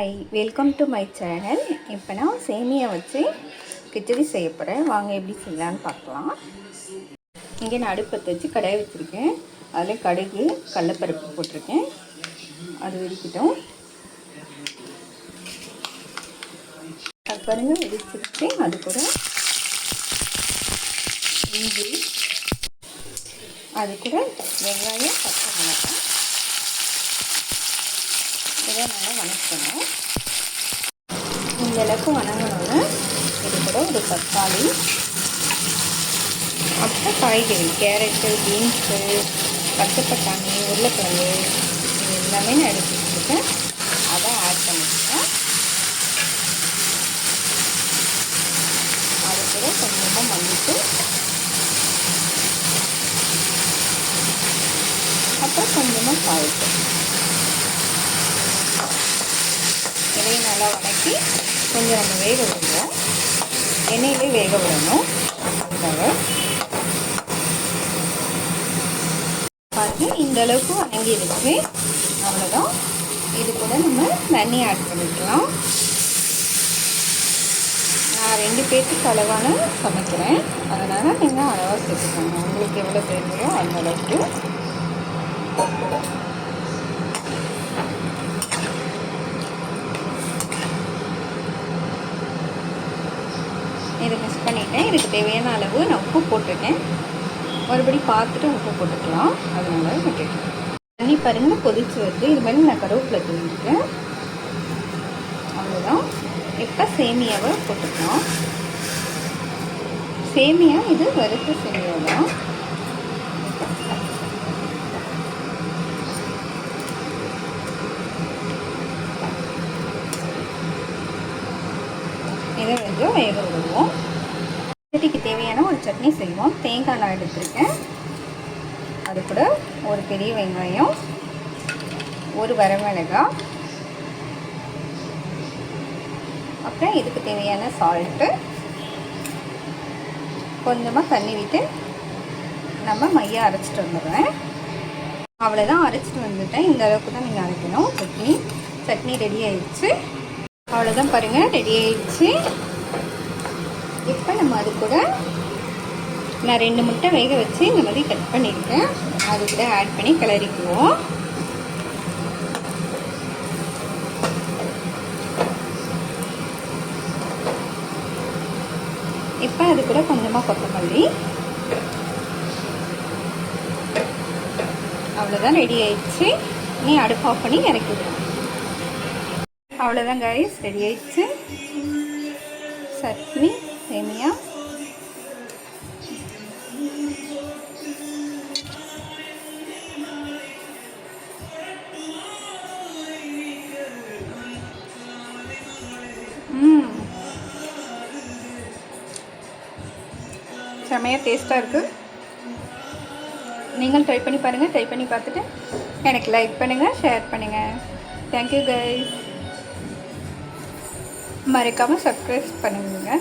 Hi, welcome to my channel. இப்போ நான் சேமியா வச்சு கிச்சடி செய்ய போகிறேன். வாங்க எப்படி செய்யலான்னு பார்க்கலாம். இங்கே நான் அடுப்பத்தை வச்சு கடாயை வச்சுருக்கேன். அதில் கடுகு கடலைப்பருப்பு போட்டிருக்கேன். அது வெடிக்கிட்டோம். அது பாருங்கள் வெடிச்சிருச்சு. அது கூட இஞ்சி, அது கூட வெங்காயம், பச்சை மிளகாய் இதை நல்லா வணக்கணும். இந்த அளவுக்கு வணங்கணும்னா இது கூட ஒரு தக்காளி, அப்புறம் காய்கறி கேரட்டு, பீன்ஸு, பச்சைப்பட்டாணி, உருளைக்கிழங்கு இது எல்லாமே நான் எடுத்து வச்சுருக்கேன். அதை ஆட் பண்ணிக்கிறேன். அது கூட கொஞ்சமாக மல்லிட்டு, அப்புறம் கொஞ்சமாக சால்ட்டு இதையும் நல்லா வதக்கி கொஞ்சம் நம்ம வேக விடுவோம். எண்ணெயிலே வேக விடணும். அதுக்காக பாருங்க, இந்த அளவுக்கு வதங்கிடுச்சு. அவ்வளோதான். இது கூட நம்ம தண்ணி ஆட் பண்ணிக்கலாம். நான் 2 பேருக்கு அளவான சமைக்கிறேன். அதனால் நீங்கள் அளவாக சேர்த்துக்கோங்க. உங்களுக்கு எவ்வளோ தேவையோ அந்த அளவுக்கு. இதை மிக்ஸ் பண்ணிவிட்டேன். இதுக்கு தேவையான அளவு நான் உப்பு போட்டிருக்கேன். மறுபடி பார்த்துட்டு உப்பு போட்டுக்கலாம். அதனால விட்டுட்டேன். தண்ணி பாருங்கள் கொதிச்சு வருது. இது மாதிரி நான் கருவேப்பிலை தூங்கிட்டேன். அவ்வளோதான். இப்போ சேமியாவை போட்டுக்கலாம். சேமியா இது வறுத்த சேமியா தான். இதை கொஞ்சம் வேக விடுவோம். சட்னிக்கு தேவையான ஒரு சட்னி செய்வோம். தேங்காய் நான் எடுத்துருக்கேன். அது கூட ஒரு பெரிய வெங்காயம், ஒரு வரமிளகாய், அப்புறம் இதுக்கு தேவையான சால்ட்டு, கொஞ்சமாக தண்ணி விட்டு நம்ம மையாக அரைச்சிட்டு வந்துடுவேன். அவ்வளோதான், அரைச்சிட்டு வந்துட்டேன். இந்த அளவுக்கு தான் நீங்கள் அரைக்கணும். சட்னி ரெடி ஆயிடுச்சு. அவ்வளோதான் பாருங்கள், ரெடி ஆயிடுச்சு. இப்போ நம்ம அது கூட நான் 2 முட்டை வேக வச்சு இந்த மாதிரி கட் பண்ணியிருக்கேன். அது கூட ஆட் பண்ணி கிளறிக்குவோம். இப்போ அது கூட கொஞ்சமாக கொத்தமல்லி. அவ்வளோதான், ரெடி ஆயிடுச்சு. நீ அடுப்பு ஆஃப் பண்ணி இறக்கிடுவோம். அவ்வளோதான் கைஸ், ரெடி ஆயிடுச்சு. சட்னி சேமியா. செமையாக டேஸ்ட்டாக இருக்குது. நீங்கள் ட்ரை பண்ணி பாருங்கள். ட்ரை பண்ணி பார்த்துட்டு எனக்கு லைக் பண்ணுங்கள், ஷேர் பண்ணுங்கள். Thank you guys. மறக்காமல் சப்ஸ்கிரைப் பண்ணுங்க.